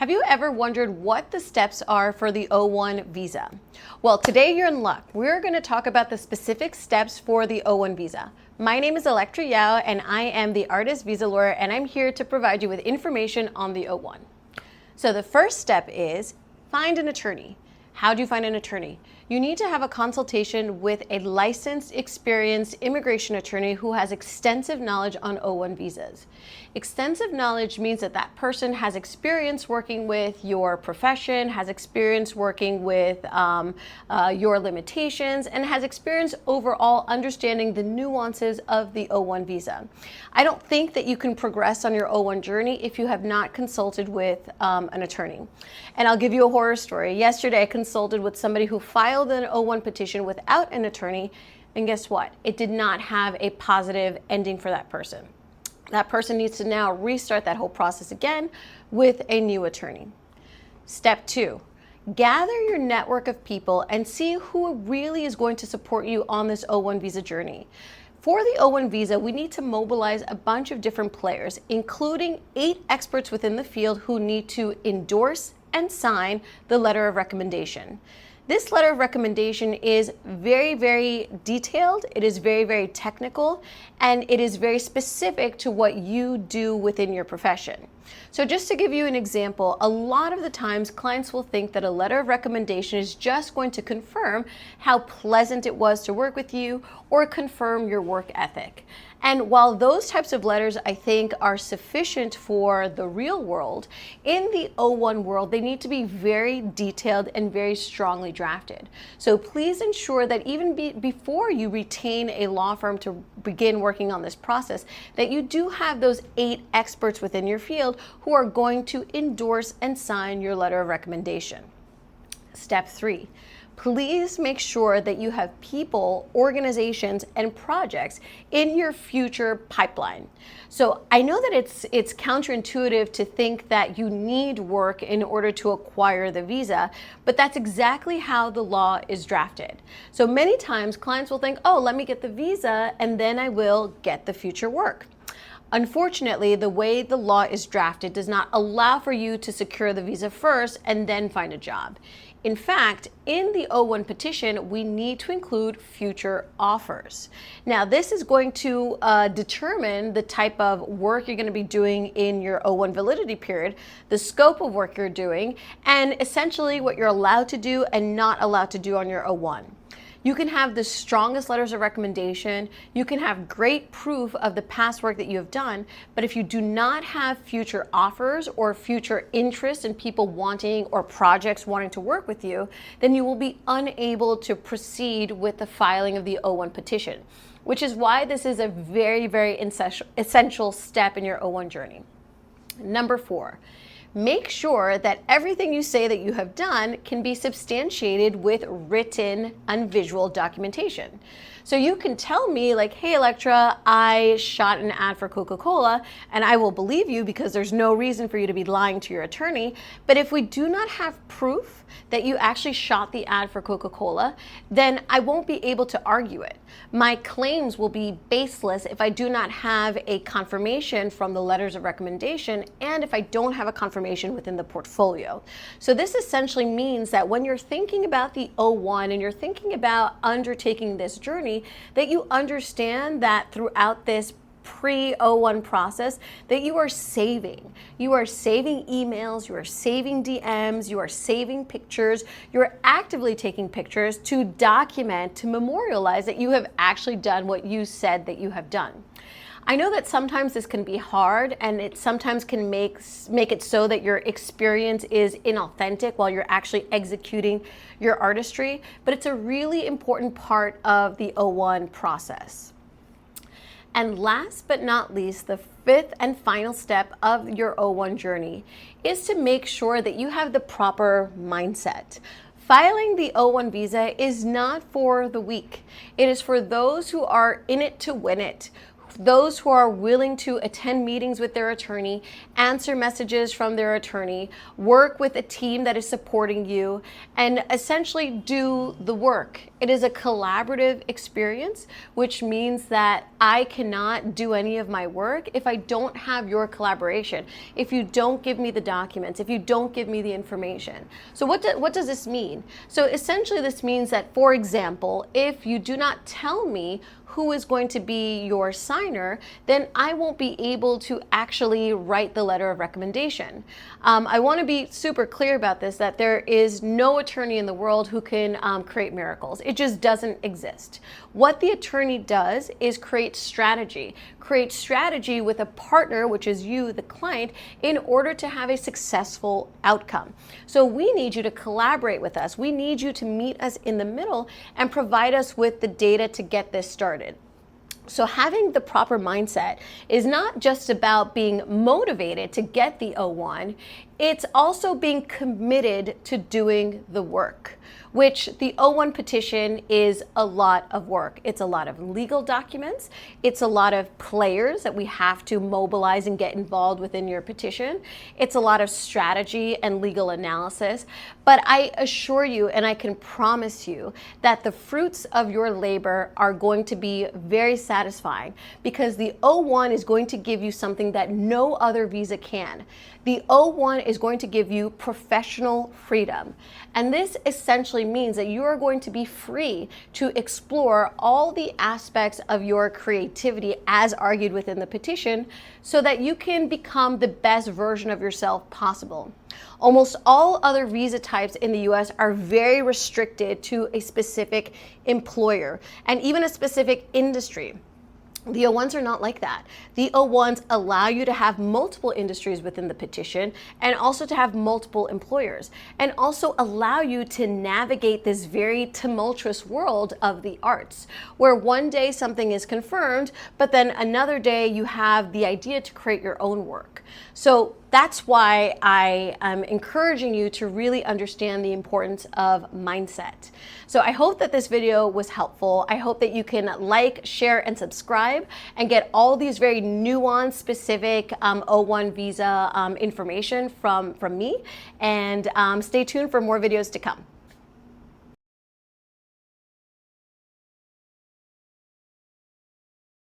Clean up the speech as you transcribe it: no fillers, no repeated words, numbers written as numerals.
Have you ever wondered what the steps are for the O-1 visa? Well, today you're in luck. We're going to talk about the specific steps for the O-1 visa. My name is Elektra Yao, and I am the artist visa lawyer, and I'm here to provide you with information on the O-1. So the first step is find an attorney. How do you find an attorney? You need to have a consultation with a licensed, experienced immigration attorney who has extensive knowledge on O-1 visas. Extensive knowledge means that that person has experience working with your profession, has experience working with your limitations, and has experience overall understanding the nuances of the O-1 visa. I don't think that you can progress on your O-1 journey if you have not consulted with an attorney. And I'll give you a horror story. Yesterday, I consulted with somebody who filed an O-1 petition without an attorney, and guess what? It did not have a positive ending for that person. That person needs to now restart that whole process again with a new attorney. Step 2, gather your network of people and see who really is going to support you on this O-1 visa journey. For the O-1 visa, we need to mobilize a bunch of different players, including 8 experts within the field who need to endorse and sign the letter of recommendation. This letter of recommendation is very, very detailed, it is very, very technical, and it is very specific to what you do within your profession. So just to give you an example, a lot of the times clients will think that a letter of recommendation is just going to confirm how pleasant it was to work with you or confirm your work ethic. And while those types of letters I think are sufficient for the real world, in the O-1 world they need to be very detailed and very strongly drafted. So please ensure that even before you retain a law firm to begin working on this process, that you do have those 8 experts within your field who are going to endorse and sign your letter of recommendation. Step 3. Please make sure that you have people, organizations, and projects in your future pipeline. So I know that it's counterintuitive to think that you need work in order to acquire the visa, but that's exactly how the law is drafted. So many times clients will think, oh, let me get the visa and then I will get the future work. Unfortunately, the way the law is drafted does not allow for you to secure the visa first and then find a job. In fact, in the O-1 petition, we need to include future offers. Now, this is going to determine the type of work you're going to be doing in your O-1 validity period, the scope of work you're doing, and essentially what you're allowed to do and not allowed to do on your O-1. You can have the strongest letters of recommendation, you can have great proof of the past work that you have done, but if you do not have future offers or future interest in people wanting or projects wanting to work with you, then you will be unable to proceed with the filing of the O-1 petition, which is why this is a very, very essential step in your O-1 journey. Number 4. Make sure that everything you say that you have done can be substantiated with written and visual documentation. So you can tell me like, hey Elektra, I shot an ad for Coca-Cola, and I will believe you because there's no reason for you to be lying to your attorney. But if we do not have proof that you actually shot the ad for Coca-Cola, then I won't be able to argue it. My claims will be baseless if I do not have a confirmation from the letters of recommendation and if I don't have a confirmation within the portfolio. So this essentially means that when you're thinking about the O-1 and you're thinking about undertaking this journey, that you understand that throughout this pre-O-1 process that you are saving. You are saving emails, you are saving DMs, you are saving pictures, you are actively taking pictures to document, to memorialize that you have actually done what you said that you have done. I know that sometimes this can be hard and it sometimes can make it so that your experience is inauthentic while you're actually executing your artistry, but it's a really important part of the O-1 process. And last but not least, the 5th and final step of your O-1 journey is to make sure that you have the proper mindset. Filing the O-1 visa is not for the weak. It is for those who are in it to win it, those who are willing to attend meetings with their attorney, answer messages from their attorney, work with a team that is supporting you, and essentially do the work. It is a collaborative experience, which means that I cannot do any of my work if I don't have your collaboration, if you don't give me the documents, if you don't give me the information. So what does this mean? So essentially this means that, for example, if you do not tell me who is going to be your signer, then I won't be able to actually write the letter of recommendation. I want to be super clear about this, that there is no attorney in the world who can create miracles. It just doesn't exist. What the attorney does is create strategy with a partner, which is you, the client, in order to have a successful outcome. So we need you to collaborate with us. We need you to meet us in the middle and provide us with the data to get this started. So having the proper mindset is not just about being motivated to get the O-1, it's also being committed to doing the work, which the O-1 petition is a lot of work. It's a lot of legal documents. It's a lot of players that we have to mobilize and get involved within your petition. It's a lot of strategy and legal analysis. But I assure you, and I can promise you, that the fruits of your labor are going to be very satisfying, because the O-1 is going to give you something that no other visa can. The O-1 is going to give you professional freedom. And this essentially means that you are going to be free to explore all the aspects of your creativity as argued within the petition, so that you can become the best version of yourself possible. Almost all other visa types in the US are very restricted to a specific employer and even a specific industry. The O-1s are not like that. The O-1s allow you to have multiple industries within the petition, and also to have multiple employers, and also allow you to navigate this very tumultuous world of the arts, where one day something is confirmed, but then another day you have the idea to create your own work. So that's why I am encouraging you to really understand the importance of mindset. So I hope that this video was helpful. I hope that you can like, share, and subscribe and get all these very nuanced, specific O-1 visa information from me. And stay tuned for more videos to come.